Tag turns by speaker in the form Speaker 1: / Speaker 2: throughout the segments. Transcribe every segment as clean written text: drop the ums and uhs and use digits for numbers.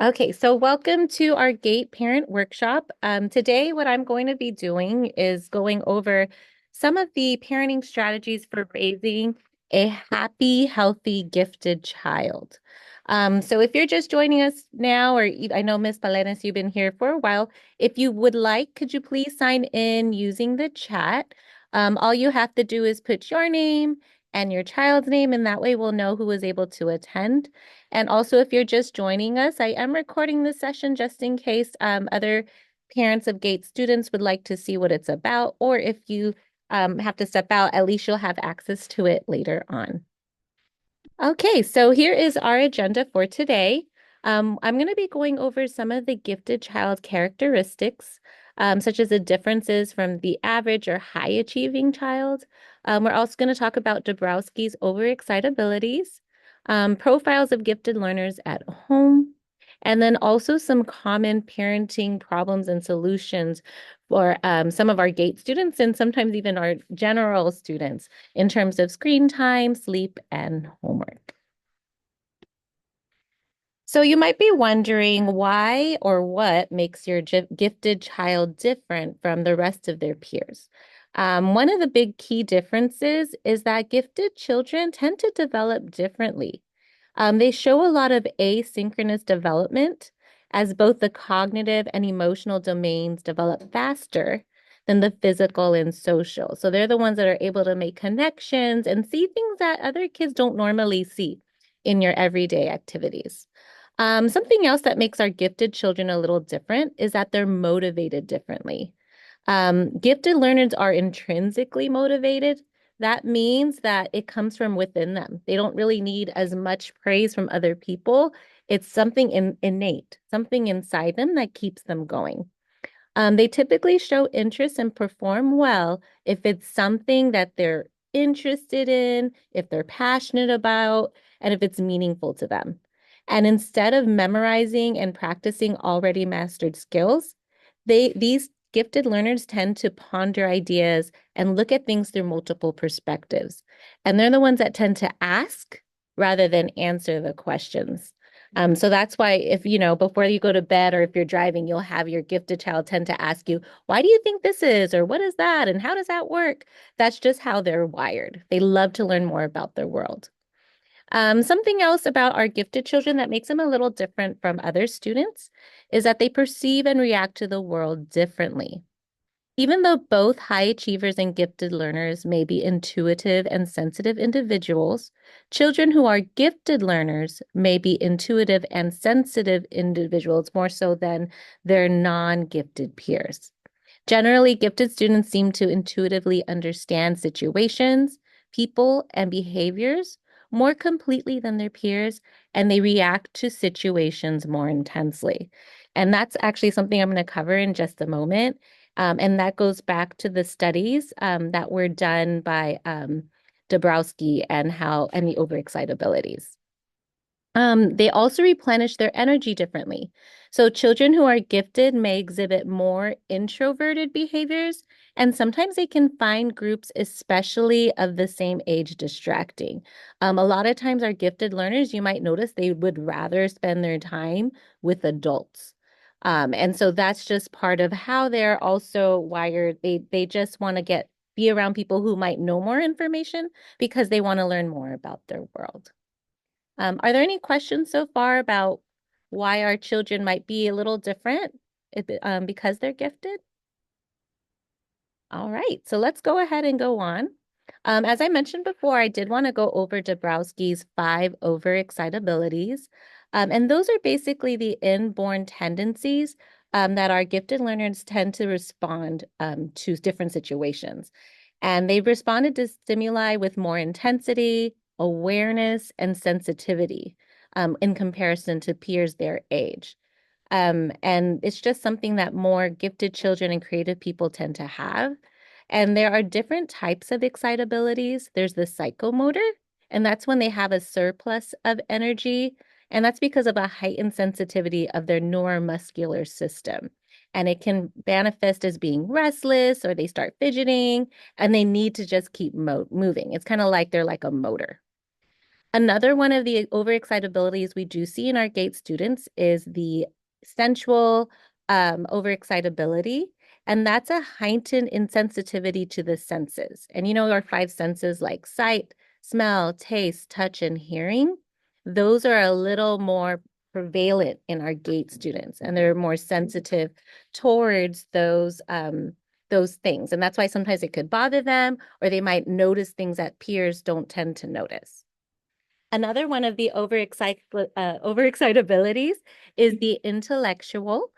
Speaker 1: Okay, so welcome to our GATE Parent Workshop. Today, what I'm going to be doing is going over some of the parenting strategies for raising a happy, healthy, gifted child. So if you're just joining us now, I know Miss Palenes, you've been here for a while. If you would like, could you please sign in using the chat? All you have to do is put your name and your child's name, and that way we'll know who was able to attend. And also, if you're just joining us, I am recording this session just in case other parents of GATE students would like to see what it's about, or if you have to step out, at least you'll have access to it later on. Okay, so here is our agenda for today. I'm going to be going over some of the gifted child characteristics, such as the differences from the average or high achieving child. We're also going to talk about Dabrowski's overexcitabilities, profiles of gifted learners at home, and then also some common parenting problems and solutions for some of our GATE students and sometimes even our general students in terms of screen time, sleep, and homework. So you might be wondering why or what makes your gifted child different from the rest of their peers. One of the big key differences is that gifted children tend to develop differently. They show a lot of asynchronous development as both the cognitive and emotional domains develop faster than the physical and social. So they're the ones that are able to make connections and see things that other kids don't normally see in your everyday activities. Something else that makes our gifted children a little different is that they're motivated differently. Gifted learners are intrinsically motivated. That means that it comes from within them. They don't really need as much praise from other people. It's something innate, something inside them that keeps them going. They typically show interest and perform well if it's something that they're interested in, if they're passionate about, and if it's meaningful to them. And instead of memorizing and practicing already mastered skills, these gifted learners tend to ponder ideas and look at things through multiple perspectives. And they're the ones that tend to ask rather than answer the questions. So that's why if, before you go to bed or if you're driving, you'll have your gifted child tend to ask you, why do you think this is? Or what is that? And how does that work? That's just how they're wired. They love to learn more about their world. Something else about our gifted children that makes them a little different from other students is that they perceive and react to the world differently. Even though both high achievers and gifted learners may be intuitive and sensitive individuals, children who are gifted learners may be intuitive and sensitive individuals more so than their non-gifted peers. Generally, gifted students seem to intuitively understand situations, people, and behaviors more completely than their peers, and they react to situations more intensely. And that's actually something I'm going to cover in just a moment. And that goes back to the studies that were done by Dabrowski and the overexcitabilities. They also replenish their energy differently. So children who are gifted may exhibit more introverted behaviors, and sometimes they can find groups, especially of the same age, distracting. A lot of times our gifted learners, you might notice they would rather spend their time with adults. And so that's just part of how they're also wired. They just want to be around people who might know more information because they want to learn more about their world. Are there any questions so far about why our children might be a little different because they're gifted? All right, so let's go ahead and go on. As I mentioned before, I did want to go over Dabrowski's 5 overexcitabilities. And those are basically the inborn tendencies that our gifted learners tend to respond to different situations. And they responded to stimuli with more intensity, awareness, and sensitivity in comparison to peers their age. And it's just something that more gifted children and creative people tend to have. And there are different types of excitabilities. There's the psychomotor, and that's when they have a surplus of energy. And that's because of a heightened sensitivity of their neuromuscular system. And it can manifest as being restless or they start fidgeting and they need to just keep moving. It's kind of like they're like a motor. Another one of the overexcitabilities we do see in our GATE students is the sensual overexcitability. And that's a heightened insensitivity to the senses. And you know, our five senses like sight, smell, taste, touch, and hearing, those are a little more prevalent in our GATE students, and they're more sensitive towards those things. And that's why sometimes it could bother them, or they might notice things that peers don't tend to notice. Another one of the overexcitabilities is the intellectual.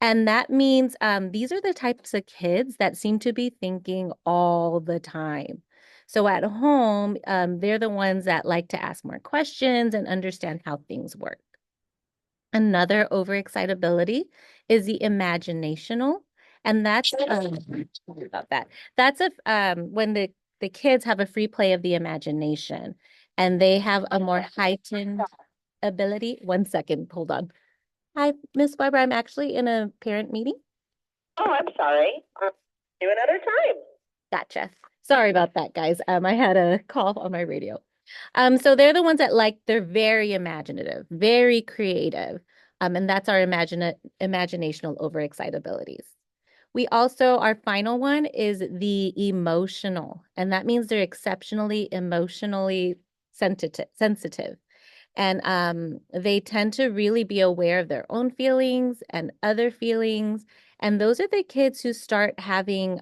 Speaker 1: And that means these are the types of kids that seem to be thinking all the time. So at home, they're the ones that like to ask more questions and understand how things work. Another overexcitability is the imaginational, and that's sorry about that. That's when the kids have a free play of the imagination, and they have a more heightened ability. One second, hold on. Hi, Miss Weber. I'm actually in a parent meeting.
Speaker 2: Oh, I'm sorry. Do another time.
Speaker 1: Gotcha. Sorry about that, guys. I had a call on my radio. So they're the ones that they're very imaginative, very creative. And that's our imaginational overexcitabilities. We also, our final one is the emotional, and that means they're exceptionally emotionally sensitive. And they tend to really be aware of their own feelings and other feelings. And those are the kids who start having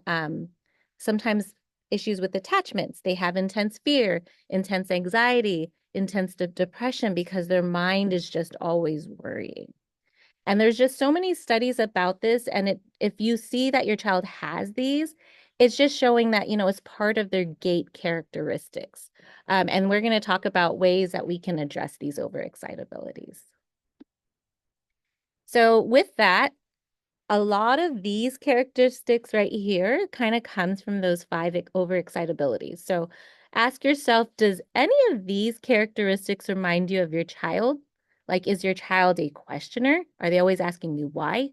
Speaker 1: sometimes issues with attachments. They have intense fear, intense anxiety, intense depression because their mind is just always worrying. And there's just so many studies about this. And if you see that your child has these, it's just showing that, you know, it's part of their gait characteristics. And we're going to talk about ways that we can address these overexcitabilities. So with that, a lot of these characteristics right here kind of comes from those five overexcitabilities. So ask yourself, does any of these characteristics remind you of your child? Like, is your child a questioner? Are they always asking you why?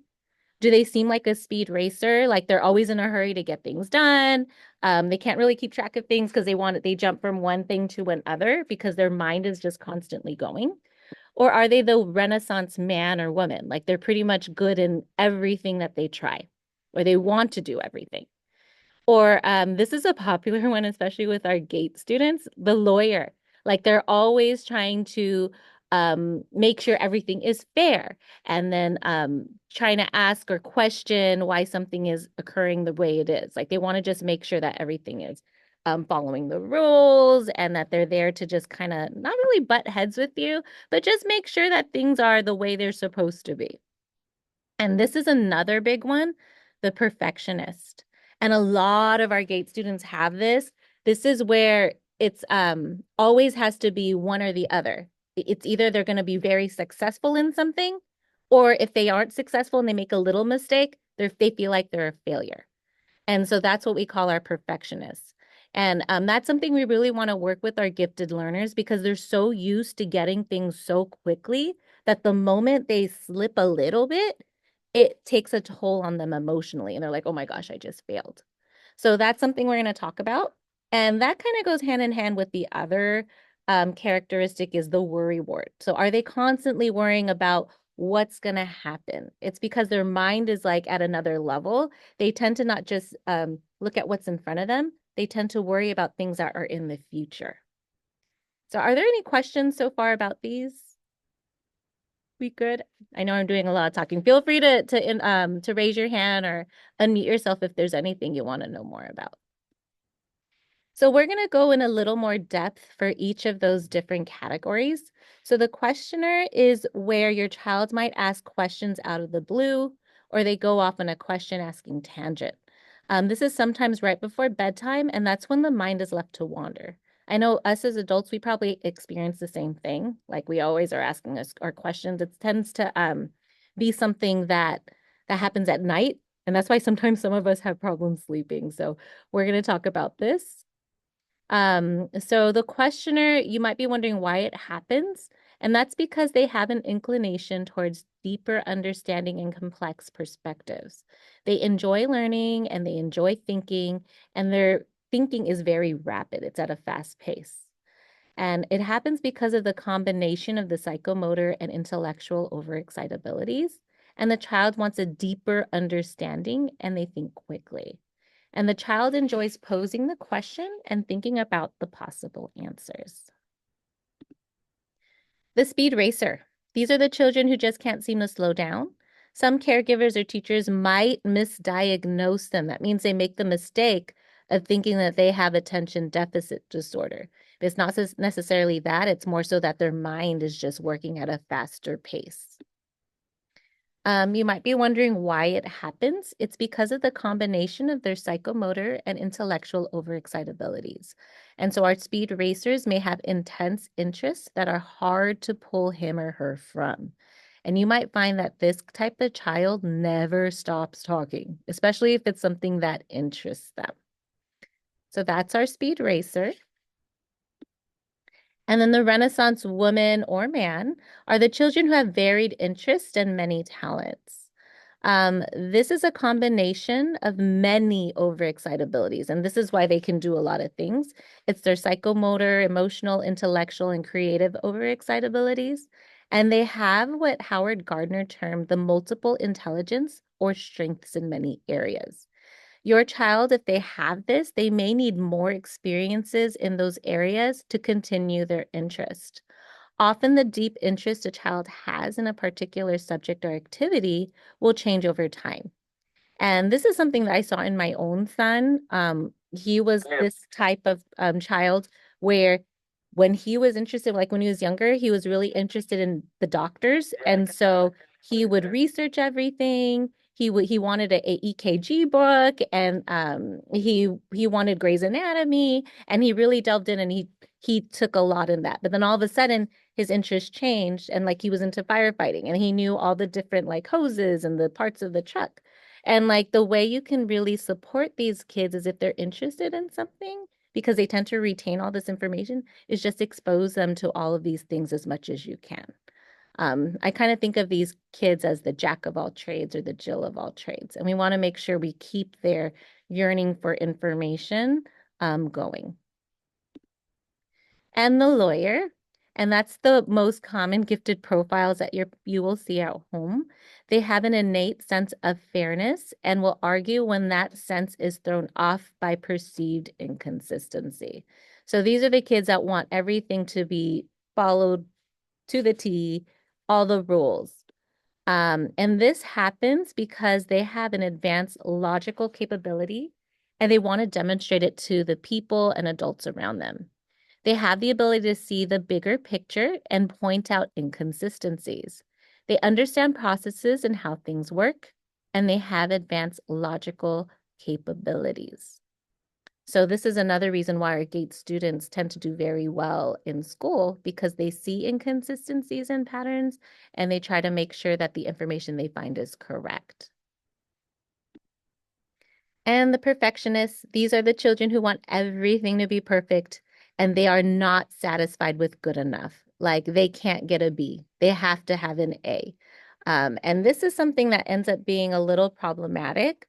Speaker 1: Do they seem like a speed racer? Like they're always in a hurry to get things done. They can't really keep track of things because they jump from one thing to another because their mind is just constantly going. Or are they the Renaissance man or woman? Like they're pretty much good in everything that they try, or they want to do everything. Or this is a popular one, especially with our GATE students, the lawyer. Like they're always trying to make sure everything is fair, and then trying to ask or question why something is occurring the way it is. Like they want to just make sure that everything is following the rules, and that they're there to just kind of not really butt heads with you, but just make sure that things are the way they're supposed to be. And this is another big one, the perfectionist. And a lot of our GATE students have this. This is where it's always has to be one or the other. It's either they're going to be very successful in something, or if they aren't successful and they make a little mistake, they feel like they're a failure. And so that's what we call our perfectionists. And that's something we really want to work with our gifted learners because they're so used to getting things so quickly that the moment they slip a little bit, it takes a toll on them emotionally. And they're like, oh my gosh, I just failed. So that's something we're going to talk about. And that kind of goes hand in hand with the other characteristic is the worry wart. So are they constantly worrying about what's going to happen? It's because their mind is like at another level. They tend to not just look at what's in front of them. They tend to worry about things that are in the future. So are there any questions so far about these? We good? I know I'm doing a lot of talking. Feel free to raise your hand or unmute yourself if there's anything you want to know more about. So we're going to go in a little more depth for each of those different categories. So the questioner is where your child might ask questions out of the blue, or they go off on a question asking tangent. This is sometimes right before bedtime, and that's when the mind is left to wander. I know us as adults, we probably experience the same thing. Like we always are asking us our questions. It tends to be something that happens at night, and that's why sometimes some of us have problems sleeping. So we're going to talk about this. So the questioner, you might be wondering why it happens, and that's because they have an inclination towards deeper understanding and complex perspectives. They enjoy learning and they enjoy thinking, and their thinking is very rapid. It's at a fast pace. And it happens because of the combination of the psychomotor and intellectual overexcitabilities. And the child wants a deeper understanding and they think quickly. And the child enjoys posing the question and thinking about the possible answers. The speed racer. These are the children who just can't seem to slow down. Some caregivers or teachers might misdiagnose them. That means they make the mistake of thinking that they have attention deficit disorder. But it's not necessarily that, it's more so that their mind is just working at a faster pace. You might be wondering why it happens. It's because of the combination of their psychomotor and intellectual overexcitabilities. And so our speed racers may have intense interests that are hard to pull him or her from. And you might find that this type of child never stops talking, especially if it's something that interests them. So that's our speed racer. And then the Renaissance woman or man are the children who have varied interests and many talents. This is a combination of many overexcitabilities, and this is why they can do a lot of things. It's their psychomotor, emotional, intellectual, and creative overexcitabilities. And they have what Howard Gardner termed the multiple intelligence or strengths in many areas. Your child, if they have this, they may need more experiences in those areas to continue their interest. Often the deep interest a child has in a particular subject or activity will change over time. And this is something that I saw in my own son. He was this type of child where when he was interested, like when he was younger, he was really interested in the doctors. And so he would research everything. He wanted a EKG book and he wanted Grey's Anatomy and he really delved in and he took a lot in that. But then all of a sudden his interest changed and like he was into firefighting and he knew all the different like hoses and the parts of the truck. And like the way you can really support these kids is if they're interested in something, because they tend to retain all this information, is just expose them to all of these things as much as you can. I kind of think of these kids as the jack of all trades or the Jill of all trades. And we want to make sure we keep their yearning for information going. And the lawyer, and that's the most common gifted profiles that you will see at home. They have an innate sense of fairness and will argue when that sense is thrown off by perceived inconsistency. So these are the kids that want everything to be followed to the T, all the rules. And this happens because they have an advanced logical capability and they want to demonstrate it to the people and adults around them. They have the ability to see the bigger picture and point out inconsistencies. They understand processes and how things work, and they have advanced logical capabilities. So this is another reason why our GATE students tend to do very well in school because they see inconsistencies and patterns, and they try to make sure that the information they find is correct. And the perfectionists, these are the children who want everything to be perfect and they are not satisfied with good enough. Like they can't get a B, they have to have an A. And this is something that ends up being a little problematic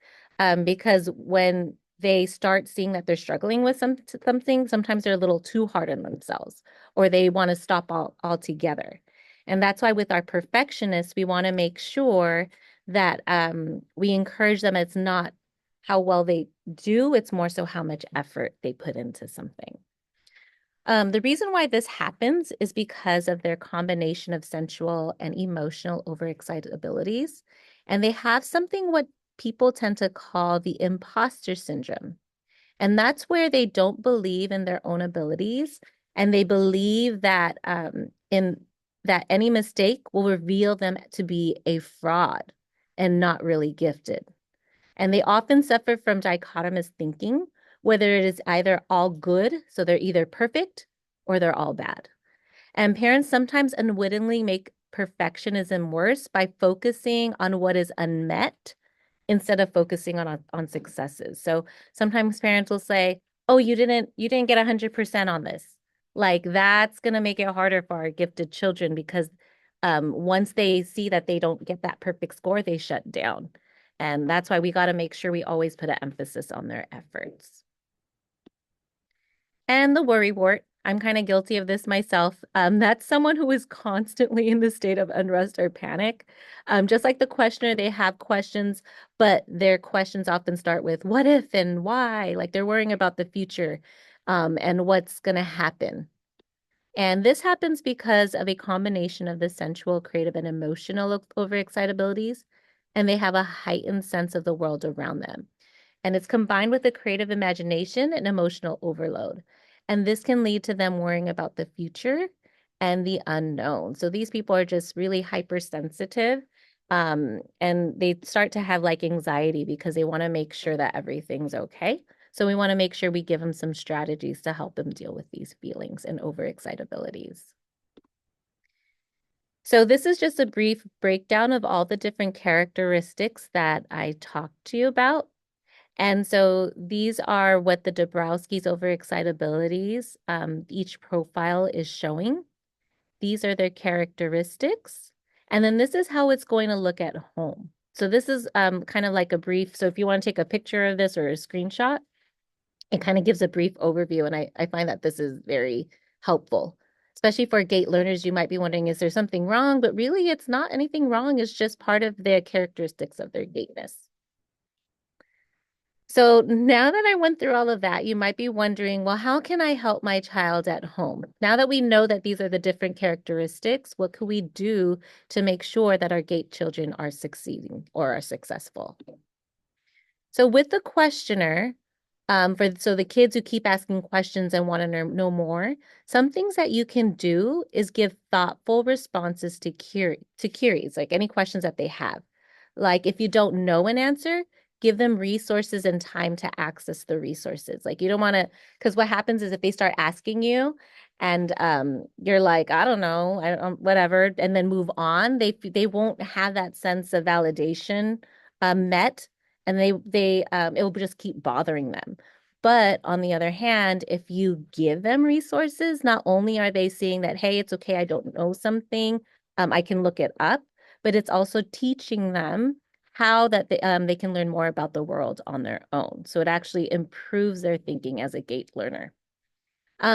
Speaker 1: because when they start seeing that they're struggling with something, sometimes they're a little too hard on themselves or they want to stop altogether. And that's why with our perfectionists, we want to make sure that we encourage them. It's not how well they do, it's more so how much effort they put into something. The reason why this happens is because of their combination of sensual and emotional overexcitabilities. And they have something what people tend to call the imposter syndrome. And that's where they don't believe in their own abilities and they believe that in that any mistake will reveal them to be a fraud and not really gifted. And they often suffer from dichotomous thinking, whether it is either all good, so they're either perfect, or they're all bad. And parents sometimes unwittingly make perfectionism worse by focusing on what is unmet instead of focusing on successes. So sometimes parents will say, "Oh, you didn't get 100% on this." Like that's going to make it harder for our gifted children because once they see that they don't get that perfect score, they shut down. And that's why we got to make sure we always put an emphasis on their efforts. And the worrywart. I'm kind of guilty of this myself. That's someone who is constantly in the state of unrest or panic. Just like the questioner, they have questions, but their questions often start with what if and why? Like they're worrying about the future, and what's going to happen. And this happens because of a combination of the sensual, creative, and emotional overexcitabilities, and they have a heightened sense of the world around them. And it's combined with a creative imagination and emotional overload. And this can lead to them worrying about the future and the unknown. So these people are just really hypersensitive. And they start to have like anxiety because they want to make sure that everything's okay. So we want to make sure we give them some strategies to help them deal with these feelings and overexcitabilities. So this is just a brief breakdown of all the different characteristics that I talked to you about. And so these are what the Dabrowski's overexcitabilities, each profile is showing. These are their characteristics. And then this is how it's going to look at home. So this is kind of like a brief. So if you want to take a picture of this or a screenshot, it kind of gives a brief overview. And I find that this is very helpful, especially for gate learners. You might be wondering, is there something wrong? But really, it's not anything wrong. It's just part of the characteristics of their gateness. So now that I went through all of that, you might be wondering, well, how can I help my child at home? Now that we know that these are the different characteristics, what could we do to make sure that our gate children are succeeding or are successful? So with the questioner, so the kids who keep asking questions and want to know more, some things that you can do is give thoughtful responses to queries, like any questions that they have. Like if you don't know an answer, give them resources and time to access the resources. Like you don't want to, because what happens is if they start asking you and you're like, I don't know, whatever, and then move on, they won't have that sense of validation met, and it will just keep bothering them. But on the other hand, if you give them resources, not only are they seeing that, hey, it's okay, I don't know something, I can look it up, but it's also teaching them how that they can learn more about the world on their own. So it actually improves their thinking as a gate learner.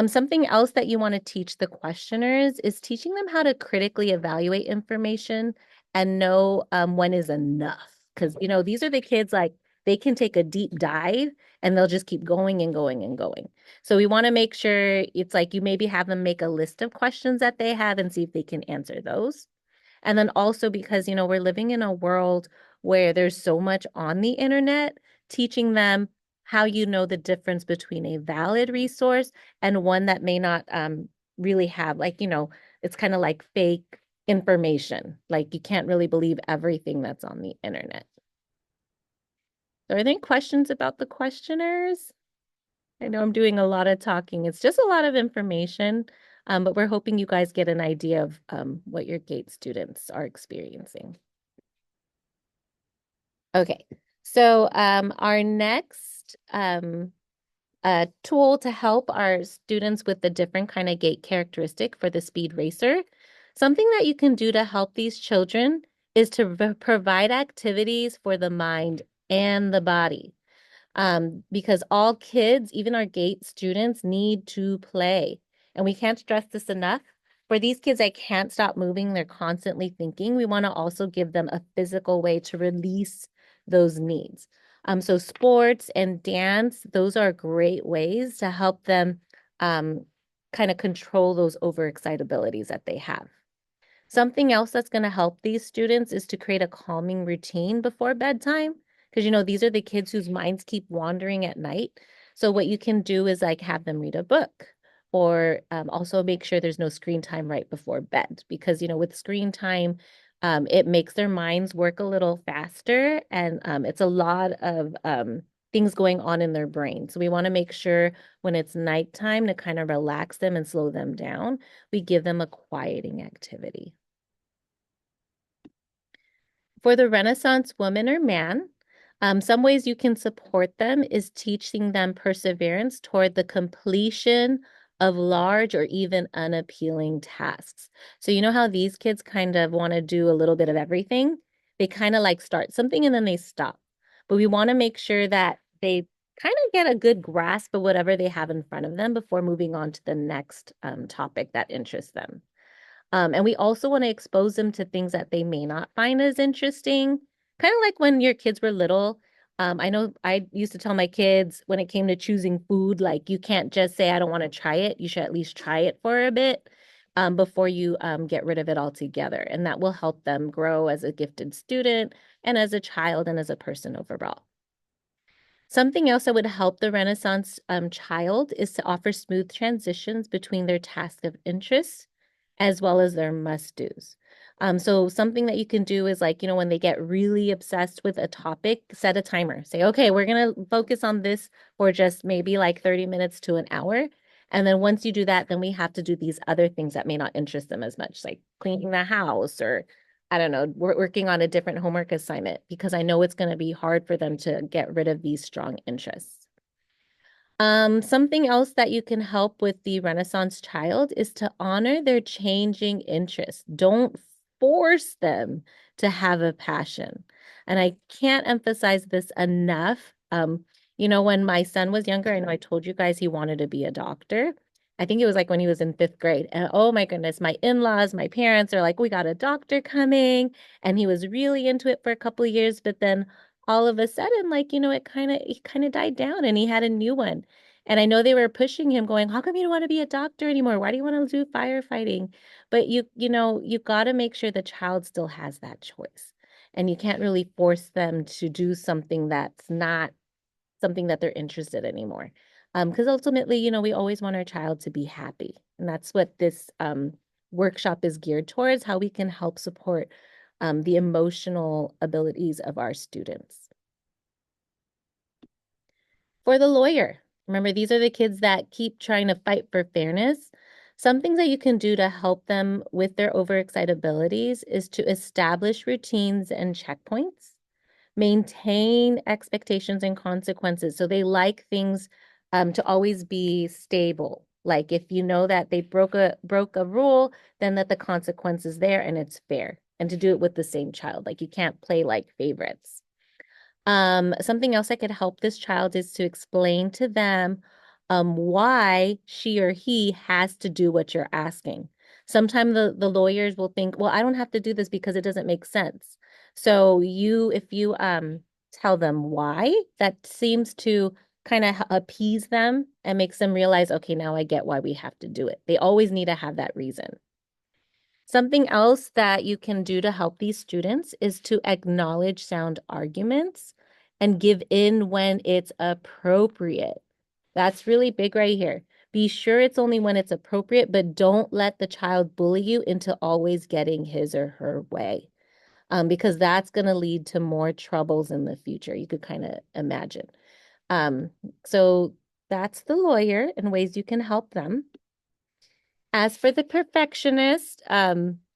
Speaker 1: Something else that you want to teach the questioners is teaching them how to critically evaluate information and know when is enough. Because, these are the kids like they can take a deep dive and they'll just keep going and going and going. So we want to make sure it's like you maybe have them make a list of questions that they have and see if they can answer those. And then also because, we're living in a world where there's so much on the internet, teaching them how you know the difference between a valid resource and one that may not really have, like, it's kind of like fake information. Like you can't really believe everything that's on the internet. So are there any questions about the questioners? I know I'm doing a lot of talking. It's just a lot of information, but we're hoping you guys get an idea of what your GATE students are experiencing. Okay, so our next tool to help our students with the different kind of gait characteristic for the speed racer, something that you can do to help these children is to provide activities for the mind and the body. Because all kids, even our GATE students, need to play. And we can't stress this enough. For these kids that can't stop moving, they're constantly thinking, we want to also give them a physical way to release those needs. So sports and dance, those are great ways to help them kind of control those overexcitabilities that they have. Something else that's going to help these students is to create a calming routine before bedtime. Because, these are the kids whose minds keep wandering at night. So what you can do is like have them read a book or also make sure there's no screen time right before bed. Because, with screen time, it makes their minds work a little faster and it's a lot of things going on in their brain. So we want to make sure when it's nighttime to kind of relax them and slow them down, we give them a quieting activity. For the Renaissance woman or man, some ways you can support them is teaching them perseverance toward the completion of large or even unappealing tasks. So you know how these kids kind of want to do a little bit of everything? They kind of like start something and then they stop. But we want to make sure that they kind of get a good grasp of whatever they have in front of them before moving on to the next topic that interests them. And we also want to expose them to things that they may not find as interesting. Kind of like when your kids were little. I know I used to tell my kids when it came to choosing food, like you can't just say, I don't want to try it. You should at least try it for a bit before you get rid of it altogether. And that will help them grow as a gifted student and as a child and as a person overall. Something else that would help the Renaissance child is to offer smooth transitions between their task of interest as well as their must-dos. So something that you can do is like, when they get really obsessed with a topic, set a timer. Say, okay, we're going to focus on this for just maybe like 30 minutes to an hour. And then once you do that, then we have to do these other things that may not interest them as much, like cleaning the house or I don't know, we're working on a different homework assignment because I know it's going to be hard for them to get rid of these strong interests. Something else that you can help with the Renaissance child is to honor their changing interests. Don't force them to have a passion. And I can't emphasize this enough. When my son was younger, I know I told you guys he wanted to be a doctor. I think it was like when he was in fifth grade. And oh my goodness, my in-laws, my parents are like, we got a doctor coming. And he was really into it for a couple of years, but then all of a sudden, like, it kind of died down and he had a new one. And I know they were pushing him, going, how come you don't want to be a doctor anymore? Why do you want to do firefighting? But you got to make sure the child still has that choice. And you can't really force them to do something that's not something that they're interested in anymore. Because ultimately, we always want our child to be happy. And that's what this workshop is geared towards, how we can help support the emotional abilities of our students. For the lawyer, remember, these are the kids that keep trying to fight for fairness. Some things that you can do to help them with their overexcitabilities is to establish routines and checkpoints, maintain expectations and consequences. So they like things to always be stable. Like if you know that they broke a rule, then that the consequence is there and it's fair. And to do it with the same child. Like you can't play like favorites. Something else that could help this child is to explain to them why she or he has to do what you're asking. Sometimes the lawyers will think, well, I don't have to do this because it doesn't make sense. So if you tell them why, that seems to kind of appease them and makes them realize, okay, now I get why we have to do it. They always need to have that reason. Something else that you can do to help these students is to acknowledge sound arguments and give in when it's appropriate. That's really big right here. Be sure it's only when it's appropriate, but don't let the child bully you into always getting his or her way, because that's going to lead to more troubles in the future. You could kind of imagine. Um, so that's the lawyer and ways you can help them. As for the perfectionist,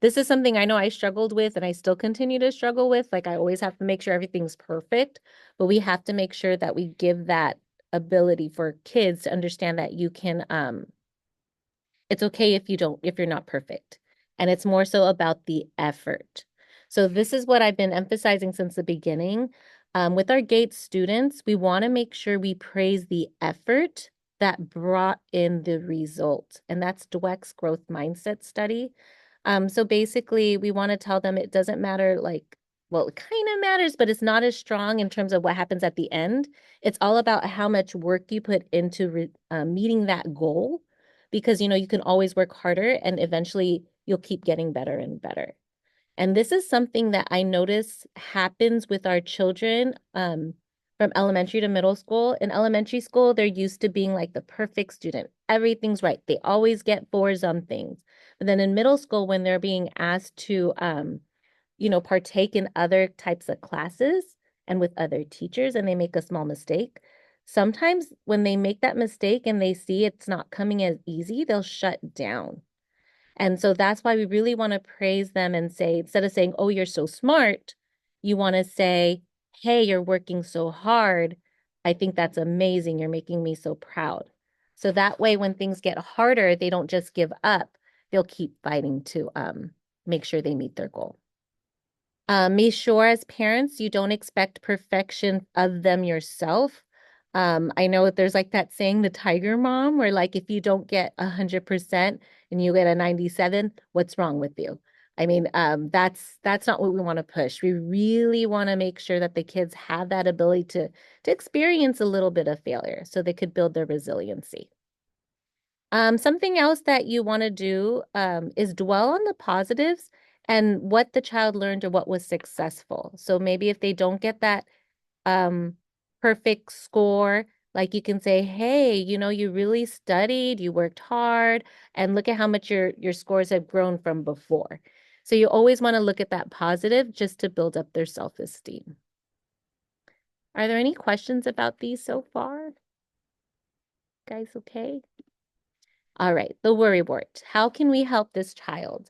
Speaker 1: this is something I know I struggled with and I still continue to struggle with. Like I always have to make sure everything's perfect, but we have to make sure that we give that ability for kids to understand that you can it's okay if you're not perfect. And it's more so about the effort. So this is what I've been emphasizing since the beginning. With our GATE students, we want to make sure we praise the effort that brought in the result. And that's Dweck's growth mindset study. So basically, we want to tell them it doesn't matter, like, well, it kind of matters, but it's not as strong in terms of what happens at the end. It's all about how much work you put into meeting that goal because you can always work harder and eventually you'll keep getting better and better. And this is something that I notice happens with our children from elementary to middle school. In elementary school, they're used to being like the perfect student. Everything's right. They always get fours on things. But then in middle school, when they're being asked to partake in other types of classes and with other teachers and they make a small mistake, sometimes when they make that mistake and they see it's not coming as easy, they'll shut down. And so that's why we really want to praise them and say, instead of saying, oh, you're so smart, you want to say, hey, you're working so hard. I think that's amazing. You're making me so proud. So that way, when things get harder, they don't just give up. They'll keep fighting to make sure they meet their goal. Be sure as parents, you don't expect perfection of them yourself. I know that there's like that saying, the tiger mom, where like if you don't get 100% and you get a 97, what's wrong with you? I mean, that's not what we want to push. We really want to make sure that the kids have that ability to experience a little bit of failure so they could build their resiliency. Something else that you want to do is dwell on the positives and what the child learned or what was successful. So maybe if they don't get that um perfect score, like you can say, hey, you really studied, you worked hard, and look at how much your scores have grown from before. So you always want to look at that positive just to build up their self-esteem. Are there any questions about these so far? Guys, okay? All right, the worry wart. How can we help this child?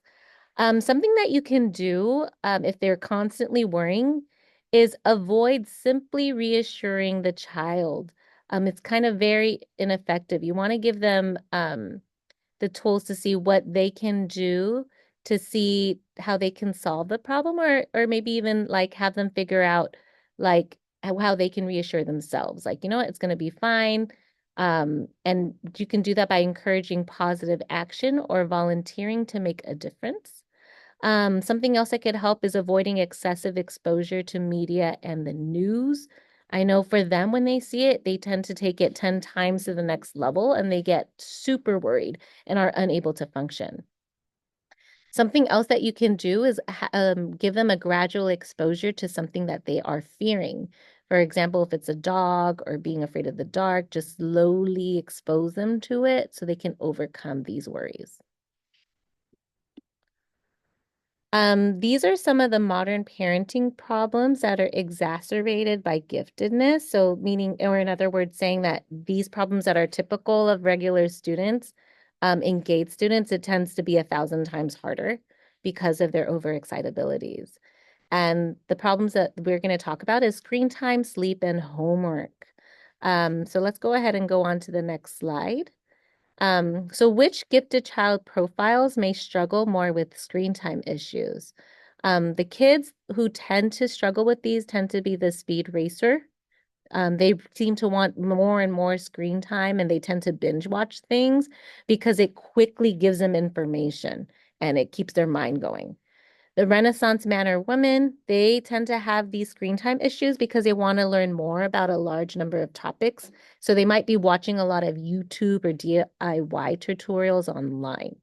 Speaker 1: Something that you can do if they're constantly worrying is avoid simply reassuring the child. It's kind of very ineffective. You want to give them the tools to see what they can do to see how they can solve the problem, or maybe even like have them figure out like how they can reassure themselves. Like, what, it's going to be fine. And you can do that by encouraging positive action or volunteering to make a difference. Something else that could help is avoiding excessive exposure to media and the news. I know for them, when they see it, they tend to take it 10 times to the next level and they get super worried and are unable to function. Something else that you can do is give them a gradual exposure to something that they are fearing. For example, if it's a dog or being afraid of the dark, just slowly expose them to it so they can overcome these worries. These are some of the modern parenting problems that are exacerbated by giftedness. So, meaning, or in other words, saying that these problems that are typical of regular students, engaged students, it tends to be 1,000 times harder because of their overexcitabilities. And the problems that we're going to talk about is screen time, sleep, and homework. So let's go ahead and go on to the next slide. So which gifted child profiles may struggle more with screen time issues? The kids who tend to struggle with these tend to be the speed racer. They seem to want more and more screen time and they tend to binge watch things because it quickly gives them information and it keeps their mind going. The Renaissance man or woman, they tend to have these screen time issues because they want to learn more about a large number of topics. So they might be watching a lot of YouTube or DIY tutorials online.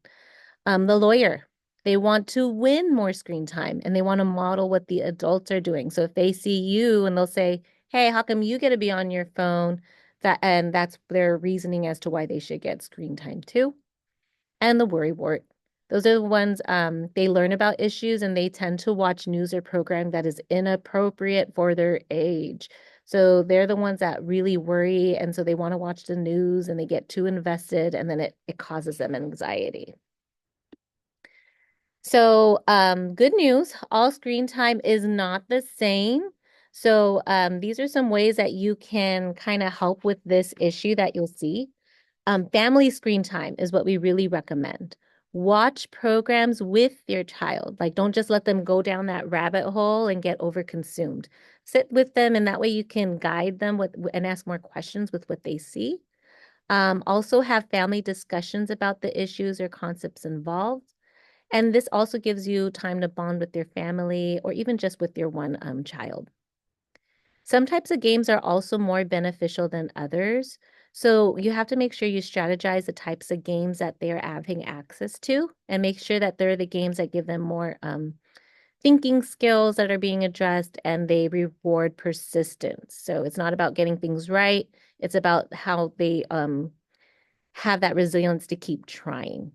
Speaker 1: The lawyer, they want to win more screen time and they want to model what the adults are doing. So if they see you and they'll say, hey, how come you get to be on your phone? That's their reasoning as to why they should get screen time too. And the worrywart. Those are the ones they learn about issues and they tend to watch news or program that is inappropriate for their age. So they're the ones that really worry. And so they want to watch the news and they get too invested and then it causes them anxiety. So good news, all screen time is not the same. So these are some ways that you can kind of help with this issue that you'll see. Family screen time is what we really recommend. Watch programs with your child. Like, don't just let them go down that rabbit hole and get overconsumed. Sit with them, and that way you can guide them with and ask more questions with what they see. Also, have family discussions about the issues or concepts involved. And this also gives you time to bond with your family or even just with your one child. Some types of games are also more beneficial than others. So you have to make sure you strategize the types of games that they're having access to and make sure that they're the games that give them more thinking skills that are being addressed and they reward persistence. So it's not about getting things right. It's about how they have that resilience to keep trying.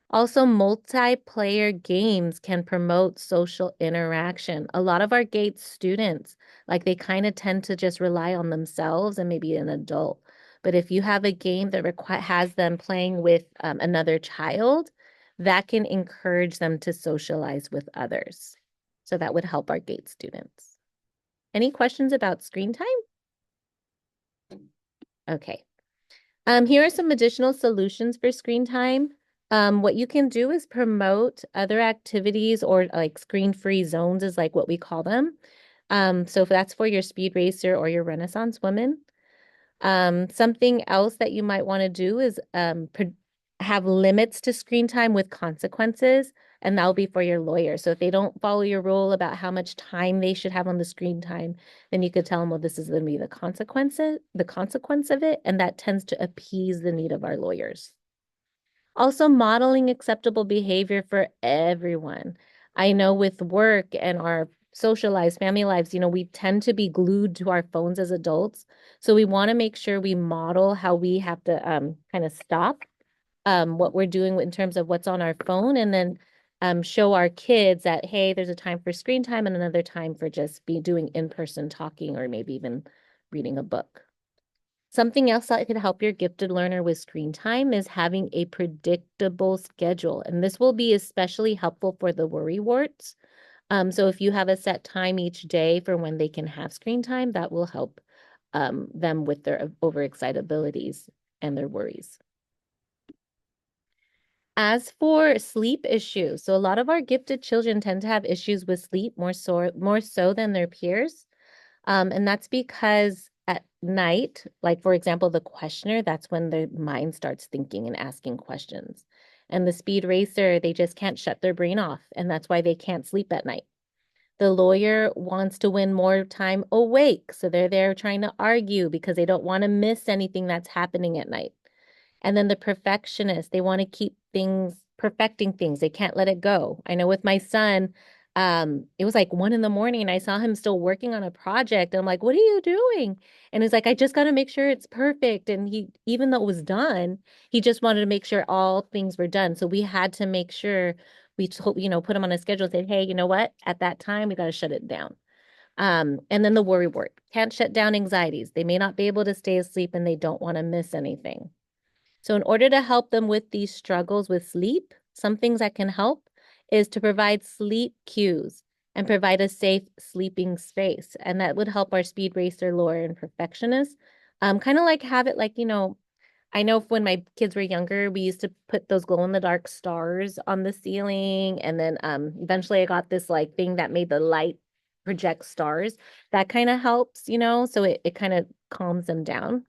Speaker 1: Also, multiplayer games can promote social interaction. A lot of our GATE students, like they kind of tend to just rely on themselves and maybe an adult. But if you have a game that has them playing with another child, that can encourage them to socialize with others. So that would help our GATE students. Any questions about screen time? Okay. Here are some additional solutions for screen time. What you can do is promote other activities or like screen-free zones is like what we call them. So if that's for your speed racer or your Renaissance woman. Something else that you might want to do is have limits to screen time with consequences, and that'll be for your lawyer. So if they don't follow your rule about how much time they should have on the screen time, then you could tell them, well, this is going to be the consequence of it, and that tends to appease the need of our lawyers. Also, modeling acceptable behavior for everyone. I know with work and our social lives, family lives, we tend to be glued to our phones as adults. So we want to make sure we model how we have to kind of stop what we're doing in terms of what's on our phone, and then show our kids that, hey, there's a time for screen time and another time for just be doing in-person talking or maybe even reading a book. Something else that could help your gifted learner with screen time is having a predictable schedule. And this will be especially helpful for the worry warts. So if you have a set time each day for when they can have screen time, that will help them with their overexcitabilities and their worries. As for sleep issues, so a lot of our gifted children tend to have issues with sleep more so than their peers. And that's because at night, like for example, the questioner, that's when their mind starts thinking and asking questions. And the speed racer, they just can't shut their brain off, and that's why they can't sleep at night. The lawyer wants to win more time awake, so they're there trying to argue because they don't want to miss anything that's happening at night. And then the perfectionist, they want to keep things, perfecting things. They can't let it go. I know with my son, it was like 1 in the morning and I saw him still working on a project. And I'm like, what are you doing? And he's like, I just got to make sure it's perfect. And he, even though it was done, he just wanted to make sure all things were done. So we had to make sure we told, put him on a schedule and said, hey, you know what? At that time, we got to shut it down. And then the worry word can't shut down anxieties. They may not be able to stay asleep and they don't want to miss anything. So, in order to help them with these struggles with sleep, some things that can help is to provide sleep cues and provide a safe sleeping space. And that would help our speed racer, lawyer, and perfectionist. Kind of like have it like, I know when my kids were younger, we used to put those glow in the dark stars on the ceiling. And then eventually I got this like thing that made the light project stars. That kind of helps, so it kind of calms them down.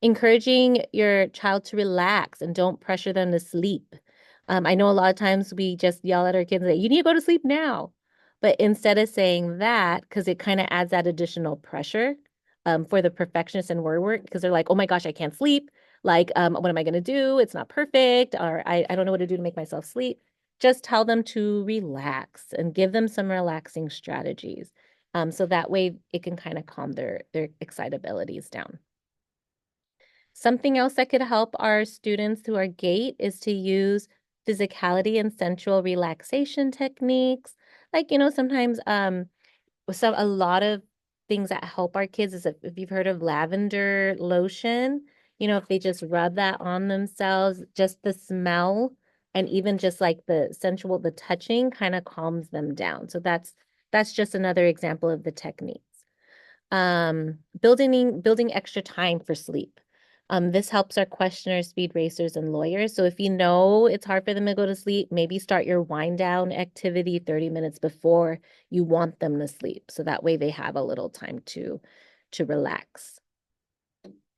Speaker 1: Encouraging your child to relax and don't pressure them to sleep. I know a lot of times we just yell at our kids and say, you need to go to sleep now. But instead of saying that, because it kind of adds that additional pressure for the perfectionist and word work, because they're like, oh my gosh, I can't sleep. Like, what am I going to do? It's not perfect. Or I don't know what to do to make myself sleep. Just tell them to relax and give them some relaxing strategies. So that way it can kind of calm their excitabilities down. Something else that could help our students who are GATE is to use physicality and sensual relaxation techniques. Like, sometimes a lot of things that help our kids is if you've heard of lavender lotion, if they just rub that on themselves, just the smell and even just like the touching kind of calms them down. So that's just another example of the techniques. Building extra time for sleep. This helps our questioners, speed racers, and lawyers. So if you know it's hard for them to go to sleep, maybe start your wind down activity 30 minutes before you want them to sleep. So that way they have a little time to relax.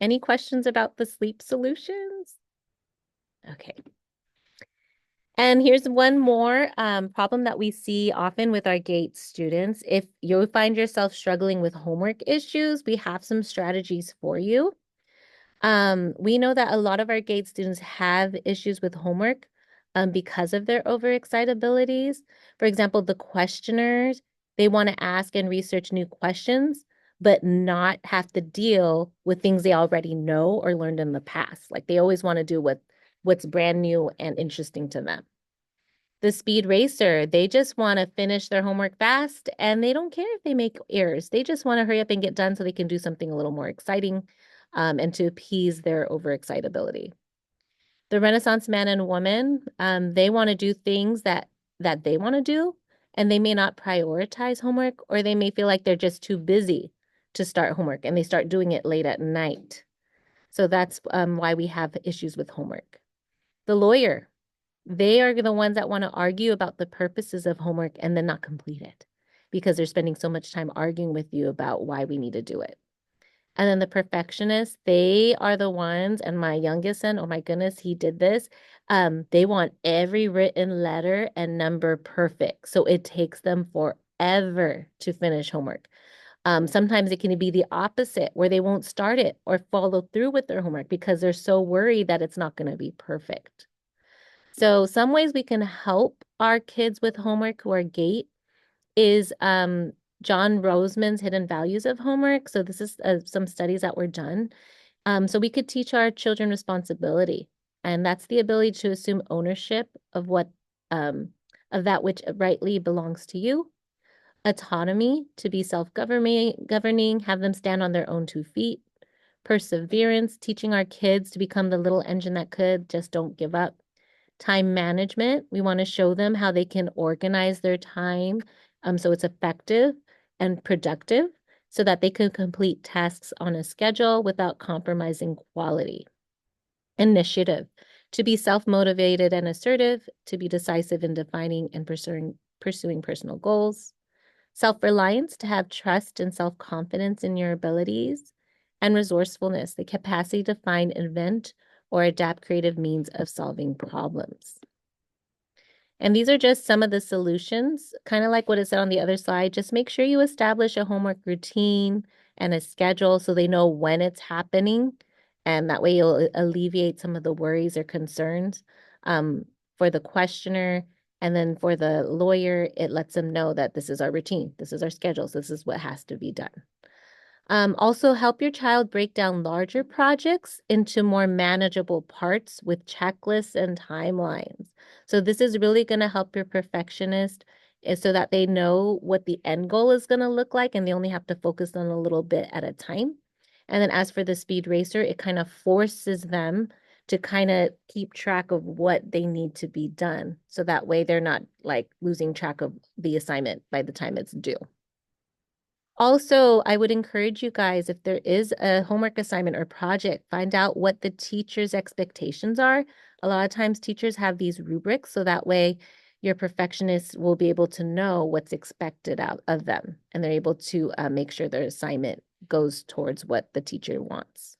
Speaker 1: Any questions about the sleep solutions? Okay. And here's one more problem that we see often with our GATE students. If you find yourself struggling with homework issues, we have some strategies for you. We know that a lot of our GATE students have issues with homework because of their overexcitabilities. For example, the questioners, they want to ask and research new questions, but not have to deal with things they already know or learned in the past. Like they always want to do what's brand new and interesting to them. The speed racer, they just want to finish their homework fast and they don't care if they make errors. They just want to hurry up and get done so they can do something a little more exciting and to appease their overexcitability. The Renaissance man and woman, they want to do things that they want to do, and they may not prioritize homework, or they may feel like they're just too busy to start homework and they start doing it late at night. So that's why we have issues with homework. The lawyer, they are the ones that want to argue about the purposes of homework and then not complete it because they're spending so much time arguing with you about why we need to do it. And then the perfectionists, they are the ones, and my youngest son, oh my goodness, he did this. They want every written letter and number perfect. So it takes them forever to finish homework. Sometimes it can be the opposite, where they won't start it or follow through with their homework because they're so worried that it's not going to be perfect. So some ways we can help our kids with homework who are GATE is John Roseman's Hidden Values of Homework. So this is some studies that were done. So we could teach our children responsibility, and that's the ability to assume ownership of what of that which rightly belongs to you. Autonomy, to be self-governing, have them stand on their own 2 feet. Perseverance, teaching our kids to become the little engine that could, just don't give up. Time management, we want to show them how they can organize their time so it's effective and productive so that they can complete tasks on a schedule without compromising quality. Initiative, to be self-motivated and assertive, to be decisive in defining and pursuing personal goals. Self-reliance, to have trust and self-confidence in your abilities. And resourcefulness, the capacity to find, invent, or adapt creative means of solving problems. And these are just some of the solutions, kind of like what it said on the other slide. Just make sure you establish a homework routine and a schedule so they know when it's happening. And that way you'll alleviate some of the worries or concerns for the questioner. And then for the lawyer, it lets them know that this is our routine, this is our schedule, so this is what has to be done. Also, help your child break down larger projects into more manageable parts with checklists and timelines. So this is really going to help your perfectionist so that they know what the end goal is going to look like and they only have to focus on a little bit at a time. And then as for the speed racer, it kind of forces them to kind of keep track of what they need to be done. So that way they're not like losing track of the assignment by the time it's due. Also, I would encourage you guys, if there is a homework assignment or project, find out what the teacher's expectations are. A lot of times teachers have these rubrics, so that way your perfectionists will be able to know what's expected out of them, and they're able to make sure their assignment goes towards what the teacher wants.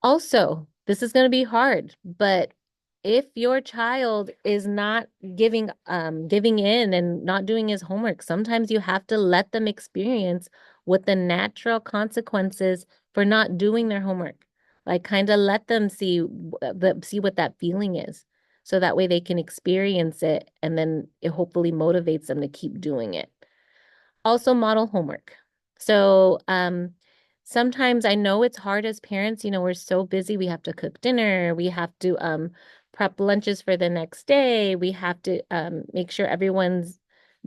Speaker 1: Also, this is going to be hard, but if your child is not giving in and not doing his homework, sometimes you have to let them experience what the natural consequences for not doing their homework. Like kind of let them see what that feeling is. So that way they can experience it and then it hopefully motivates them to keep doing it. Also model homework. So sometimes I know it's hard as parents, we're so busy. We have to cook dinner, we have to prep lunches for the next day, we have to make sure everyone's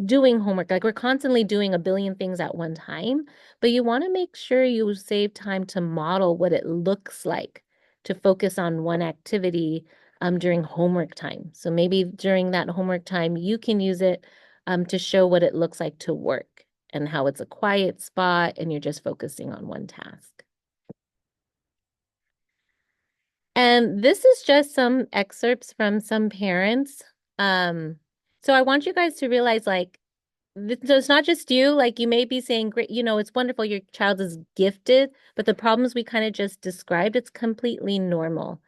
Speaker 1: doing homework. Like we're constantly doing a billion things at one time, but you want to make sure you save time to model what it looks like to focus on one activity during homework time. So maybe during that homework time, you can use it to show what it looks like to work and how it's a quiet spot and you're just focusing on one task. And this is just some excerpts from some parents. So I want you guys to realize so it's not just you, like you may be saying, great, it's wonderful your child is gifted, but the problems we kind of just described, it's completely normal.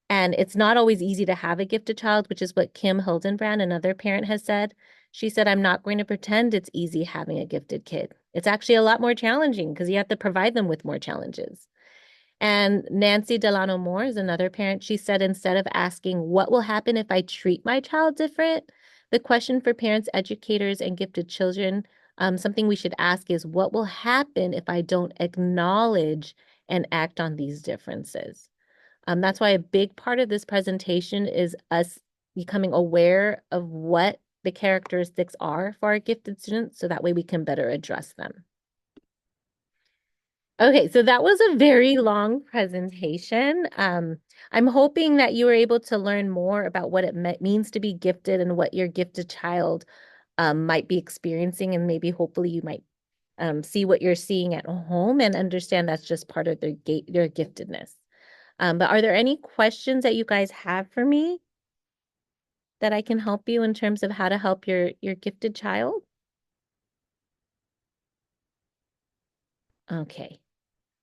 Speaker 1: And it's not always easy to have a gifted child, which is what Kim Hildenbrand, another parent, has said. She said, I'm not going to pretend it's easy having a gifted kid. It's actually a lot more challenging because you have to provide them with more challenges. And Nancy Delano Moore is another parent. She said, instead of asking, what will happen if I treat my child different? The question for parents, educators, and gifted children, something we should ask is, what will happen if I don't acknowledge and act on these differences? That's why a big part of this presentation is us becoming aware of what the characteristics are for our gifted students, so that way we can better address them. Okay, so that was a very long presentation. I'm hoping that you were able to learn more about what it means to be gifted and what your gifted child might be experiencing, and maybe hopefully you might see what you're seeing at home and understand that's just part of their giftedness. But are there any questions that you guys have for me that I can help you in terms of how to help your gifted child? Okay.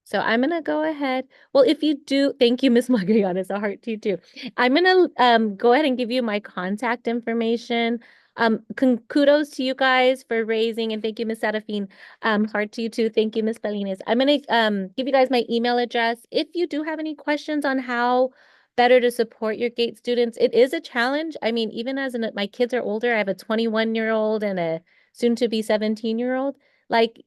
Speaker 1: So I'm gonna go ahead. Well, if you do, thank you, Miss Magriana. It's a heart to you too. I'm gonna go ahead and give you my contact information. Kudos to you guys for raising, and thank you, Miss Serafine. Heart to you too. Thank you, Miss Belinas. I'm gonna give you guys my email address. If you do have any questions on how better to support your GATE students, it is a challenge. I mean, even as my kids are older, I have a 21-year-old and a soon to be 17-year-old. Like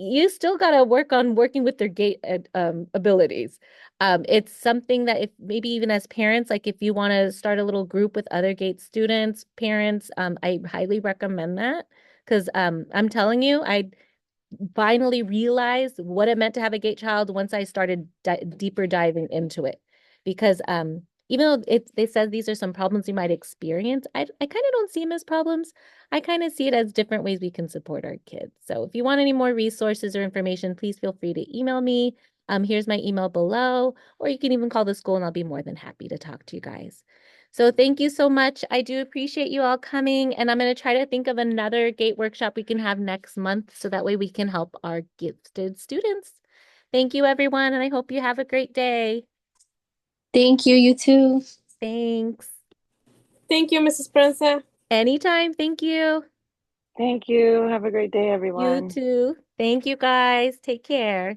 Speaker 1: you still got to work on working with their gate abilities. It's something that if maybe even as parents, like if you want to start a little group with other gate students, parents, I highly recommend that because I'm telling you, I finally realized what it meant to have a gate child once I started deeper diving into it. Because even though they said these are some problems you might experience, I kind of don't see them as problems. I kind of see it as different ways we can support our kids. So if you want any more resources or information, please feel free to email me. Here's my email below, or you can even call the school and I'll be more than happy to talk to you guys. So thank you so much. I do appreciate you all coming, and I'm going to try to think of another GATE workshop we can have next month so that way we can help our gifted students. Thank you, everyone, and I hope you have a great day.
Speaker 3: Thank you, you too.
Speaker 1: Thanks.
Speaker 4: Thank you, Mrs. Prensa.
Speaker 1: Anytime. Thank you.
Speaker 2: Thank you. Have a great day,
Speaker 1: You
Speaker 2: everyone.
Speaker 1: too. Thank you, guys. Take care.